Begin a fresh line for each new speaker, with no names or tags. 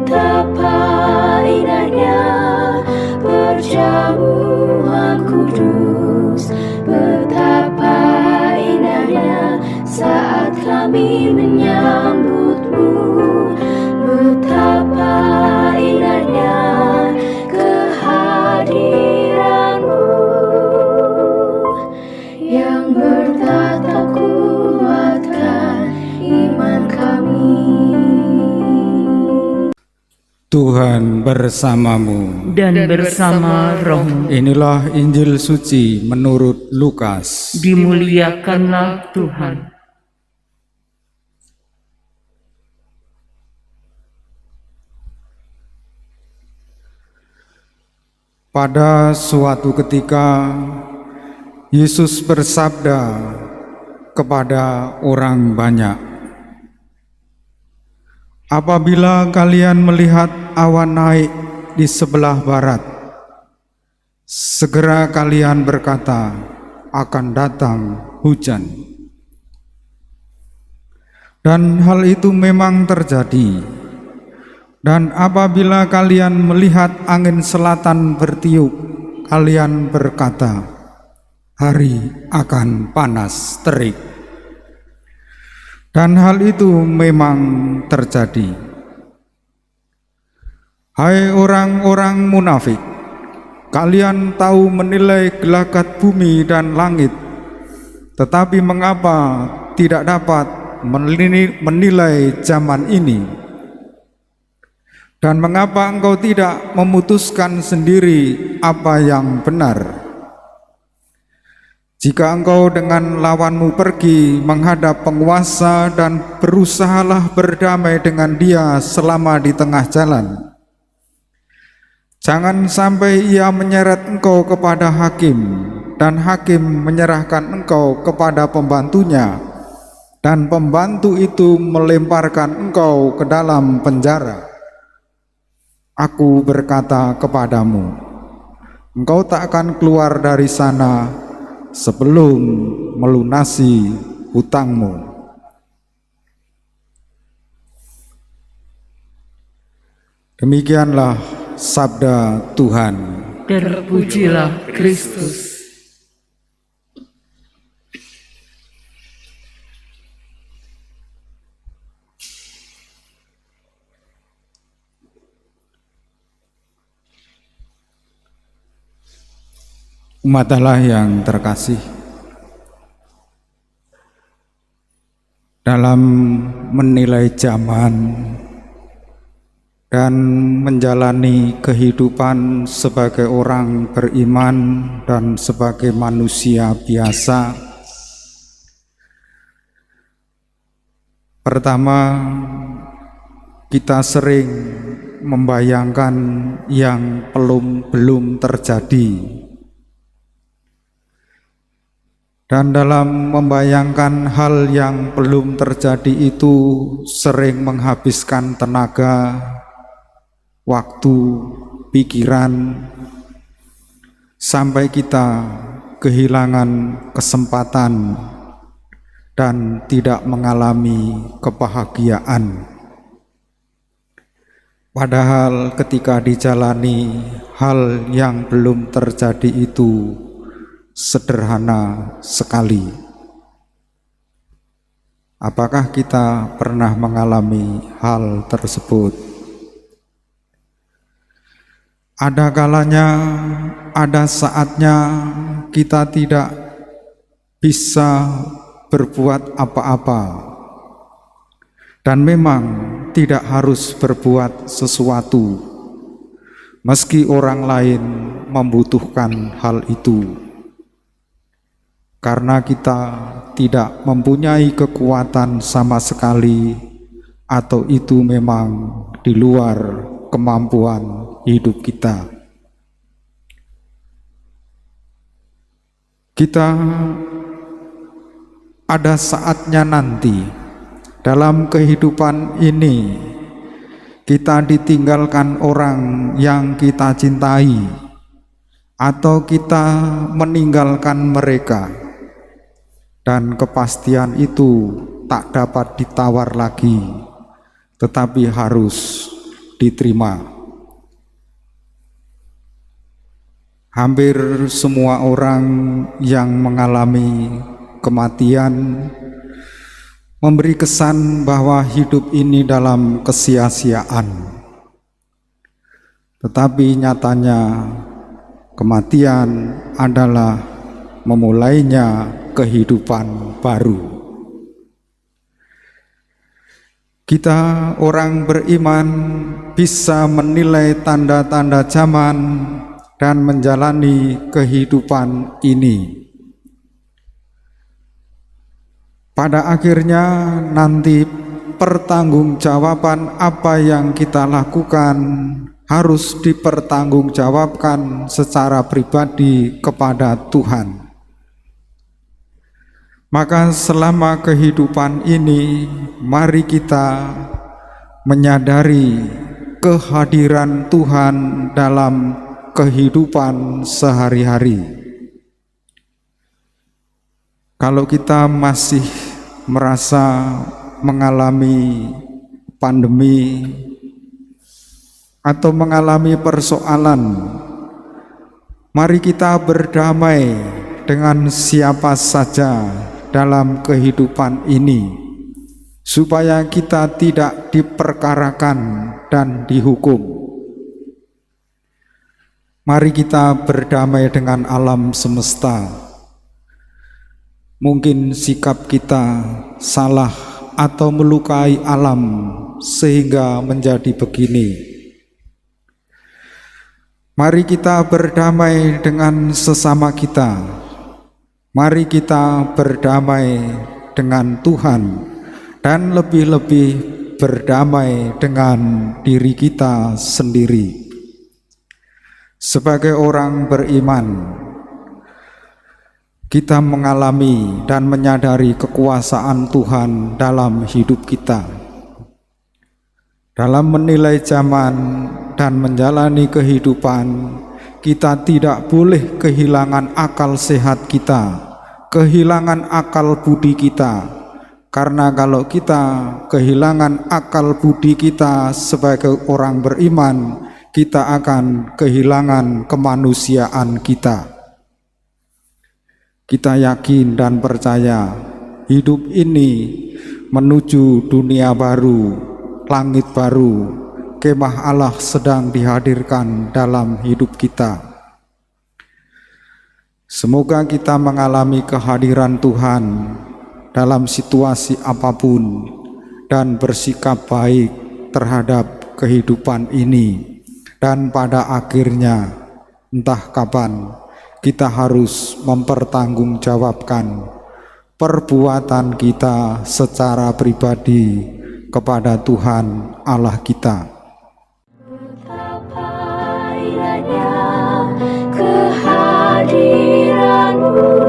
Betapa indahnya perjamuan kudus, betapa indahnya saat kami menyambutmu, betapa indahnya kehadiranmu yang bertatap kuatkan iman kami.
Tuhan bersamamu
dan bersama rohmu.
Inilah Injil suci menurut Lukas.
Dimuliakanlah Tuhan.
Pada suatu ketika Yesus bersabda kepada orang banyak, "Apabila kalian melihat awan naik di sebelah barat, segera kalian berkata, akan datang hujan." Dan hal itu memang terjadi. Dan apabila kalian melihat angin selatan bertiup, kalian berkata, hari akan panas terik. Dan hal itu memang terjadi. Hai orang-orang munafik, kalian tahu menilai gelagat bumi dan langit, tetapi mengapa tidak dapat menilai zaman ini? Dan mengapa engkau tidak memutuskan sendiri apa yang benar? Jika engkau dengan lawanmu pergi menghadap penguasa dan berusahalah berdamai dengan dia selama di tengah jalan, jangan sampai ia menyeret engkau kepada hakim, dan hakim menyerahkan engkau kepada pembantunya, dan pembantu itu melemparkan engkau ke dalam penjara. Aku berkata kepadamu, engkau tak akan keluar dari sana sebelum melunasi hutangmu. Demikianlah sabda Tuhan.
Terpujilah Kristus.
Umat Allah yang terkasih, dalam menilai zaman dan menjalani kehidupan sebagai orang beriman dan sebagai manusia biasa, pertama, kita sering membayangkan yang belum terjadi. Dan dalam membayangkan hal yang belum terjadi itu sering menghabiskan tenaga, waktu, pikiran, sampai kita kehilangan kesempatan dan tidak mengalami kebahagiaan. Padahal ketika dijalani hal yang belum terjadi itu sederhana sekali. Apakah kita pernah mengalami hal tersebut? Ada kalanya, ada saatnya kita tidak bisa berbuat apa-apa, dan memang tidak harus berbuat sesuatu meski orang lain membutuhkan hal itu. Karena kita tidak mempunyai kekuatan sama sekali, atau itu memang di luar kemampuan hidup kita. Kita ada saatnya nanti dalam kehidupan ini kita ditinggalkan orang yang kita cintai, atau kita meninggalkan mereka. Dan kepastian itu tak dapat ditawar lagi, tetapi harus diterima. Hampir semua orang yang mengalami kematian memberi kesan bahwa hidup ini dalam kesia-siaan. Tetapi nyatanya kematian adalah memulainya kehidupan baru. Kita orang beriman bisa menilai tanda-tanda zaman dan menjalani kehidupan ini. Pada akhirnya nanti pertanggungjawaban apa yang kita lakukan harus dipertanggungjawabkan secara pribadi kepada Tuhan. Maka selama kehidupan ini, mari kita menyadari kehadiran Tuhan dalam kehidupan sehari-hari. Kalau kita masih merasa mengalami pandemi atau mengalami persoalan, mari kita berdamai dengan siapa saja dalam kehidupan ini, supaya kita tidak diperkarakan dan dihukum. Mari kita berdamai dengan alam semesta. Mungkin sikap kita salah atau melukai alam sehingga menjadi begini. Mari kita berdamai dengan sesama kita. Mari kita berdamai dengan Tuhan dan lebih-lebih berdamai dengan diri kita sendiri. Sebagai orang beriman, kita mengalami dan menyadari kekuasaan Tuhan dalam hidup kita. Dalam menilai zaman dan menjalani kehidupan, kita tidak boleh kehilangan akal sehat kita, kehilangan akal budi kita. Karena kalau kita kehilangan akal budi kita sebagai orang beriman, kita akan kehilangan kemanusiaan kita. Kita yakin dan percaya hidup ini menuju dunia baru, langit baru, kemah Allah sedang dihadirkan dalam hidup kita. Semoga kita mengalami kehadiran Tuhan dalam situasi apapun dan bersikap baik terhadap kehidupan ini, dan pada akhirnya entah kapan kita harus mempertanggungjawabkan perbuatan kita secara pribadi kepada Tuhan Allah kita.
Betapa indahnya kehadiran-Mu.